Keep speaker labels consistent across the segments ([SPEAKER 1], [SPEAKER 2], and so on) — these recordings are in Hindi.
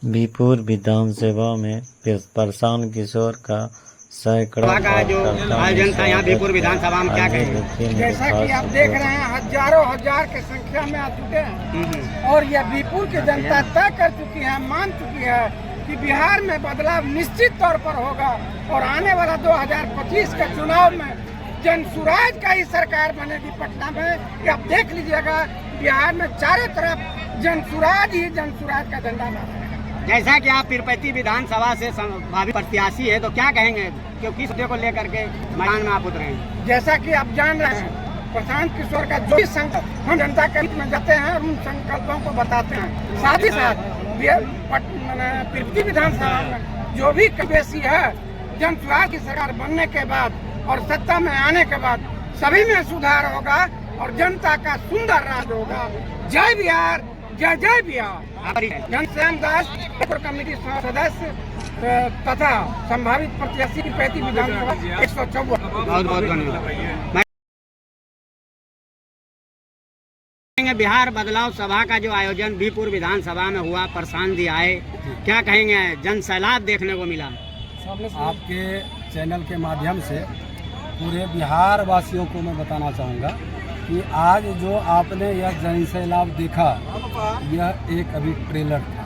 [SPEAKER 1] बीपुर विधानसभा में प्रशांत किशोर का सैकड़ों
[SPEAKER 2] का जो आयोजन था यहाँ बीपुर विधानसभा में क्या कहें?
[SPEAKER 3] जैसा कि आप देख रहे हैं हजारों हजार की संख्या में आ चुके हैं और यह बीपुर की जनता तय कर चुकी है, मान चुकी है कि बिहार में बदलाव निश्चित तौर पर होगा और आने वाला 2025 के चुनाव में जनसुराज का ही सरकार बनेगी पटना में। आप देख लीजिएगा बिहार में चारों तरफ जनसुराज ही जनसुराज का झंडा लहराएगा।
[SPEAKER 2] जैसा कि आप पीरपैंती विधानसभा से भावी प्रत्याशी है तो क्या कहेंगे, क्यों किस मुद्दे को लेकर के मैदान में आप उतरे हैं? जैसा कि आप जान रहे हैं प्रशांत किशोर का जो भी संकल्प हम जनता के हित में जाते हैं और उन संकल्पों को बताते हैं, साथ ही साथ पीरपैंती विधानसभा में जो भी कबेसी है जनसुराज की सरकार बनने के बाद और सत्ता में आने के बाद सभी में सुधार होगा और जनता का सुंदर राज होगा। जय बिहार, जय जय बिहार। घनश्याम दास कमेटी सदस्य तथा संभावित प्रत्याशी पीरपैंती विधानसभा 154। बहुत बहुत धन्यवाद। बिहार बदलाव सभा का जो आयोजन बीपुर विधानसभा में हुआ, प्रशांत जी आए, क्या कहेंगे? जन सैलाब देखने को मिला।
[SPEAKER 4] आपके चैनल के माध्यम से पूरे बिहार वासियों को मैं बताना चाहूँगा कि आज जो आपने यह जन सैलाब देखा, यह एक अभी ट्रेलर था,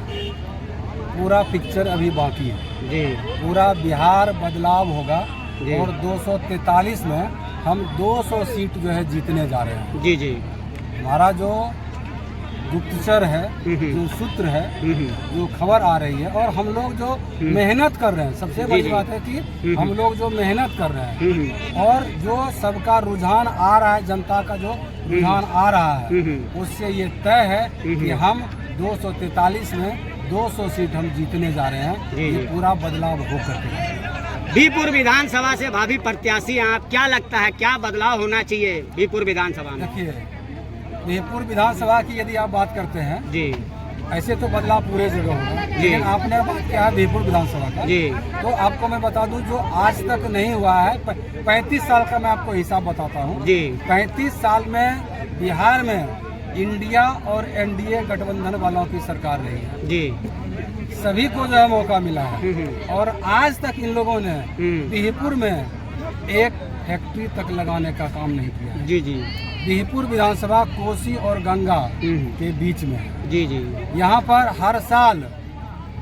[SPEAKER 4] पूरा पिक्चर अभी बाकी है जी। पूरा बिहार बदलाव होगा और 243 में हम 200 सीट जो है जीतने जा रहे हैं जी जी। हमारा जो गुप्तचर है, जो सूत्र है, जो खबर आ रही है और हम लोग जो मेहनत कर रहे हैं, सबसे बड़ी बात है कि हम लोग जो मेहनत कर रहे हैं और जो सबका रुझान आ रहा है, जनता का जो रुझान आ रहा है, उससे ये तय है कि हम 243 में 200 सीट हम जीतने जा रहे हैं। ये पूरा बदलाव होकर के
[SPEAKER 2] बीपुर विधानसभा से भावी प्रत्याशी आप, क्या लगता है क्या बदलाव होना चाहिए बीपुर विधानसभा में?
[SPEAKER 4] देखिए, बीपुर विधानसभा की यदि आप बात करते हैं जी, ऐसे तो बदलाव पूरे जगह होगा, लेकिन आपने बात किया है बीपुर विधानसभा का जी, तो आपको मैं बता दूं जो आज तक नहीं हुआ है, 35 साल का मैं आपको हिसाब बताता हूं जी। 35 साल में बिहार में इंडिया और एनडीए गठबंधन वालों की सरकार रही है जी। सभी को जो है मौका मिला है और आज तक इन लोगों ने बीपुर में एक फैक्ट्री तक लगाने का काम नहीं किया जी जी। बीपुर विधानसभा कोसी और गंगा के बीच में है जी जी। यहाँ पर हर साल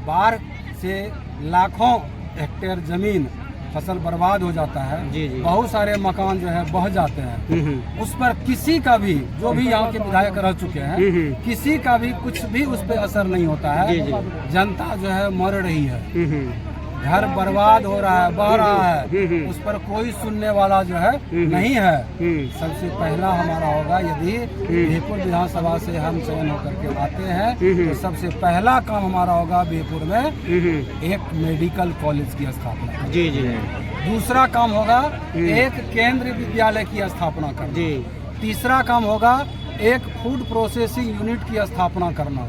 [SPEAKER 4] बाढ़ से लाखों हेक्टेयर जमीन फसल बर्बाद हो जाता है जी जी। बहुत सारे मकान जो है बह जाते हैं, उस पर किसी का भी, जो भी यहाँ के विधायक रह चुके हैं, किसी का भी कुछ भी उस पर असर नहीं होता है जी जी। जनता जो है मर रही है, घर बर्बाद हो रहा है, बह रहा है, उस पर कोई सुनने वाला जो है नहीं है। सबसे पहला हमारा होगा, यदि बीपुर विधानसभा से हम चयन होकर के आते हैं तो सबसे पहला काम हमारा होगा बीपुर में एक मेडिकल कॉलेज की स्थापना जी जी। दूसरा काम होगा एक केंद्रीय विद्यालय की स्थापना करना जी। तीसरा काम होगा एक फूड प्रोसेसिंग यूनिट की स्थापना करना।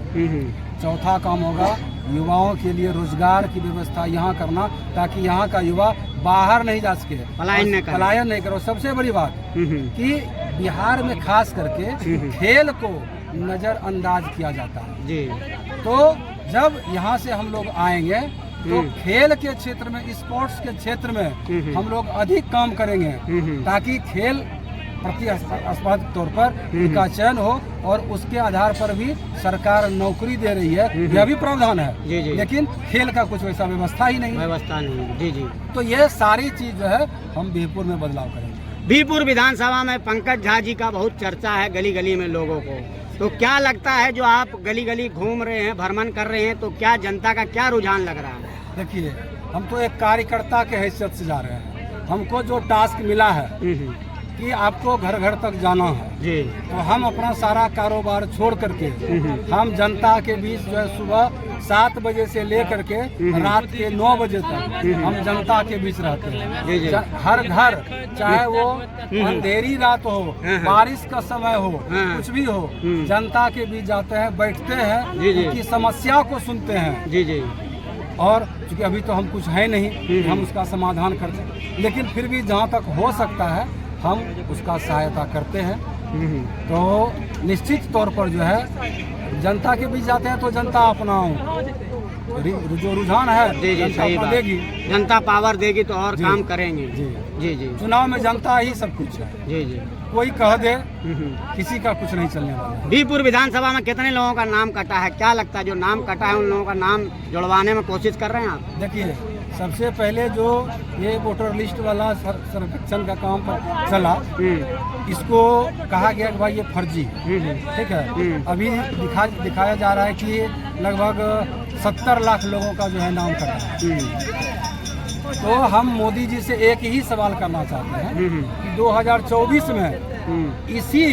[SPEAKER 4] चौथा काम होगा युवाओं के लिए रोजगार की व्यवस्था यहाँ करना, ताकि यहाँ का युवा बाहर नहीं जा सके, पलायन नहीं करो। सबसे बड़ी बात कि बिहार में खास करके खेल को नजरअंदाज किया जाता है जी। तो जब यहाँ से हम लोग आएंगे तो खेल के क्षेत्र में, स्पोर्ट्स के क्षेत्र में हम लोग अधिक काम करेंगे, ताकि खेल प्रतिस्पर्धात्मक तौर पर का चयन हो और उसके आधार पर भी सरकार नौकरी दे रही है, यह भी प्रावधान है जी जी। लेकिन खेल का कुछ वैसा व्यवस्था ही नहीं जी जी। तो ये सारी चीज जो है हम बीपुर में बदलाव करेंगे।
[SPEAKER 2] बीपुर विधानसभा में पंकज झा जी का बहुत चर्चा है गली गली में लोगों को, तो क्या लगता है जो आप गली गली घूम रहे हैं, भ्रमण कर रहे हैं, तो क्या जनता का क्या रुझान लग रहा है?
[SPEAKER 4] देखिए, हम तो एक कार्यकर्ता के हैसियत से जा रहे हैं, हमको जो टास्क मिला है कि आपको घर घर तक जाना है जी, तो हम अपना सारा कारोबार छोड़ करके हम जनता के बीच जो है सुबह 7 बजे से लेकर के रात के 9 बजे तक हम जनता के बीच रहते हैं जी जी। हर घर, चाहे वो अंधेरी रात हो, बारिश का समय हो, कुछ भी हो, जनता के बीच जाते हैं, बैठते हैं, उनकी समस्या को सुनते हैं जी जी। और चूँकि अभी तो हम कुछ है नहीं, हम उसका समाधान करते हैं, लेकिन फिर भी जहाँ तक हो सकता है हम उसका सहायता करते हैं। तो निश्चित तौर पर जो है जनता के बीच जाते हैं तो जनता अपना जो रुझान है
[SPEAKER 2] जी जी, सही बात,
[SPEAKER 4] देगी,
[SPEAKER 2] जनता पावर देगी तो और काम करेंगे।
[SPEAKER 4] जी
[SPEAKER 2] जी जी,
[SPEAKER 4] चुनाव में जनता ही सब कुछ है।
[SPEAKER 2] जी जी,
[SPEAKER 4] कोई कह दे किसी का कुछ नहीं चलने वाला।
[SPEAKER 2] बीपुर विधानसभा में कितने लोगों का नाम कटा है, क्या लगता है जो नाम कटा है उन लोगों का नाम जुड़वाने में कोशिश कर रहे हैं आप?
[SPEAKER 4] देखिए, सबसे पहले जो ये वोटर लिस्ट वाला सर्वेक्षण का काम पर चला, इसको कहा गया कि भाई ये फर्जी है, ठीक है। अभी दिखाया जा रहा है कि लगभग 70 लाख लोगों का जो है नाम कटा है। तो हम मोदी जी से एक ही सवाल करना चाहते हैं कि 2024 में इसी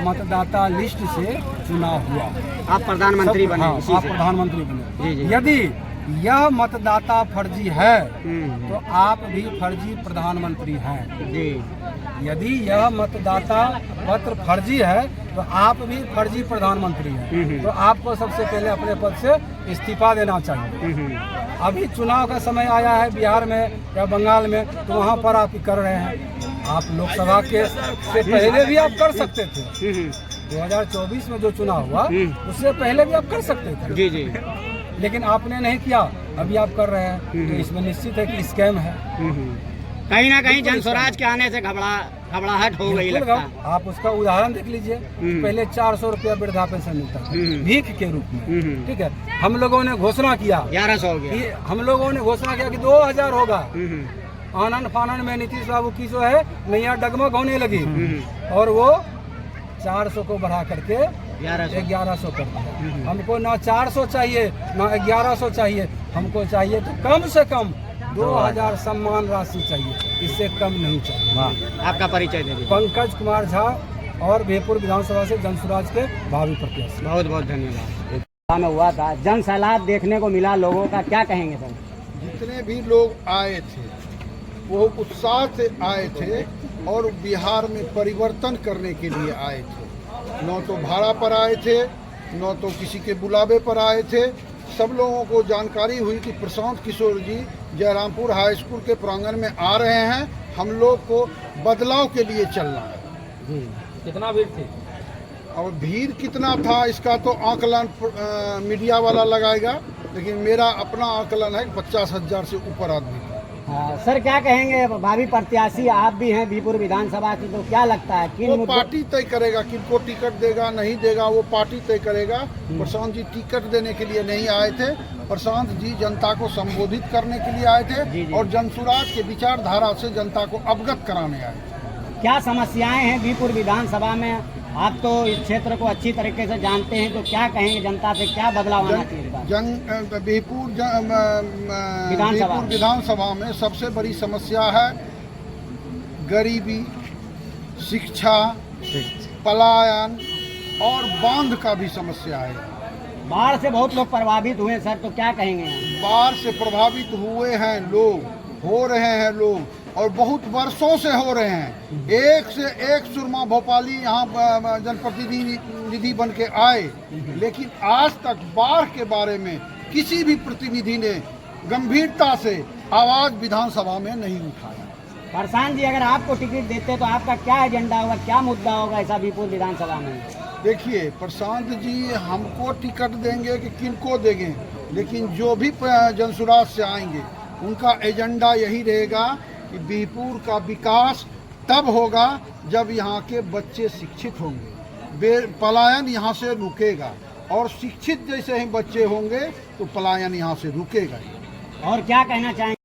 [SPEAKER 4] मतदाता लिस्ट से चुनाव हुआ,
[SPEAKER 2] आप प्रधानमंत्री बने,
[SPEAKER 4] हाँ,
[SPEAKER 2] इसी
[SPEAKER 4] आप
[SPEAKER 2] से।
[SPEAKER 4] प्रधानमंत्री बने।
[SPEAKER 2] जी जी,
[SPEAKER 4] यदि यह मतदाता फर्जी है तो आप भी फर्जी प्रधानमंत्री हैं।
[SPEAKER 2] जी,
[SPEAKER 4] यदि यह मतदाता पत्र फर्जी है तो आप भी फर्जी प्रधानमंत्री हैं। तो आपको सबसे पहले अपने पद से इस्तीफा देना चाहिए। अभी चुनाव का समय आया है बिहार में या बंगाल में, तो वहाँ पर आप कर रहे हैं। आप लोकसभा के से पहले भी आप कर सकते थे। 2024 में जो चुनाव हुआ उससे पहले भी आप कर सकते थे।
[SPEAKER 2] जी जी,
[SPEAKER 4] लेकिन आपने नहीं किया, अभी आप कर रहे हैं। तो इसमें निश्चित है कि स्कैम है।
[SPEAKER 2] कहीं ना कहीं जन स्वराज के आने से घबराहट हो गई लगता है।
[SPEAKER 4] आप उसका उदाहरण देख लीजिए। पहले 400 रुपया वृद्धा पेंशन मिलता था भीख के रूप में, ठीक है। हम लोगों ने घोषणा किया
[SPEAKER 2] 1100 हो गया।
[SPEAKER 4] हम लोगों ने घोषणा किया कि 2000 होगा। आनंद फानन में नीतीश बाबू की जो है नैया डगमग होने लगी और वो 400 को बढ़ा करके 1100 कर दिया। हमको ना 400 चाहिए ना 1100 चाहिए, हमको चाहिए तो कम से कम 2000 सम्मान राशि चाहिए, इससे कम नहीं चाहिए।
[SPEAKER 2] आपका परिचय दे दीजिए।
[SPEAKER 4] पंकज कुमार झा और बीरपुर विधानसभा से जनसुराज के भावी प्रत्याशी।
[SPEAKER 2] बहुत बहुत धन्यवाद। में हुआ था जन सैलाब देखने को मिला लोगों का, क्या कहेंगे सर?
[SPEAKER 5] जितने भी लोग आए थे वो उत्साह से आए थे और बिहार में परिवर्तन करने के लिए आए थे। न तो भाड़ा पर आए थे, न तो किसी के बुलावे पर आए थे। सब लोगों को जानकारी हुई कि प्रशांत किशोर जी जयरामपुर हाई स्कूल के प्रांगण में आ रहे हैं, हम लोग को बदलाव के लिए चलना है।
[SPEAKER 4] कितना भीड़ थी?
[SPEAKER 5] अब भीड़ कितना था इसका तो आकलन मीडिया वाला लगाएगा, लेकिन मेरा अपना आकलन है 50,000 से ऊपर आदमी था।
[SPEAKER 2] हाँ, सर क्या कहेंगे, भावी प्रत्याशी आप भी हैं बीपुर विधानसभा की, तो क्या लगता है कि
[SPEAKER 5] वो पार्टी तय करेगा किनको टिकट देगा नहीं देगा, वो पार्टी तय करेगा। प्रशांत जी टिकट देने के लिए नहीं आए थे, प्रशांत जी जनता को संबोधित करने के लिए आए थे और जनसुराज के विचारधारा से जनता को अवगत कराने आए थे।
[SPEAKER 2] क्या समस्याएं हैं बीपुर विधानसभा में? आप तो इस क्षेत्र को अच्छी तरीके से जानते हैं, तो क्या कहेंगे जनता से, क्या बदलाव आना चाहिए?
[SPEAKER 5] बीरपुर विधानसभा में सबसे बड़ी समस्या है गरीबी, शिक्षा, पलायन और बांध का भी समस्या है।
[SPEAKER 2] बाढ़ से बहुत लोग प्रभावित हुए सर, तो क्या कहेंगे?
[SPEAKER 5] बाढ़ से प्रभावित हुए हैं लोग, हो रहे हैं लोग और बहुत वर्षों से हो रहे हैं। एक से एक सुरमा भोपाली यहाँ जनप्रतिनिधि बन के आए, लेकिन आज तक बाढ़ के बारे में किसी भी प्रतिनिधि ने गंभीरता से आवाज विधानसभा में नहीं उठाया।
[SPEAKER 2] प्रशांत जी अगर आपको टिकट देते तो आपका क्या एजेंडा होगा, क्या मुद्दा होगा ऐसा बीपुर विधानसभा में?
[SPEAKER 5] देखिए, प्रशांत जी हमको टिकट देंगे कि किनको देंगे, लेकिन जो भी जनसुराज से आएंगे उनका एजेंडा यही रहेगा कि बीरपुर का विकास तब होगा जब यहाँ के बच्चे शिक्षित होंगे, पलायन यहाँ से रुकेगा और शिक्षित जैसे ही बच्चे होंगे तो पलायन यहाँ से रुकेगा।
[SPEAKER 2] और क्या कहना चाहेंगे?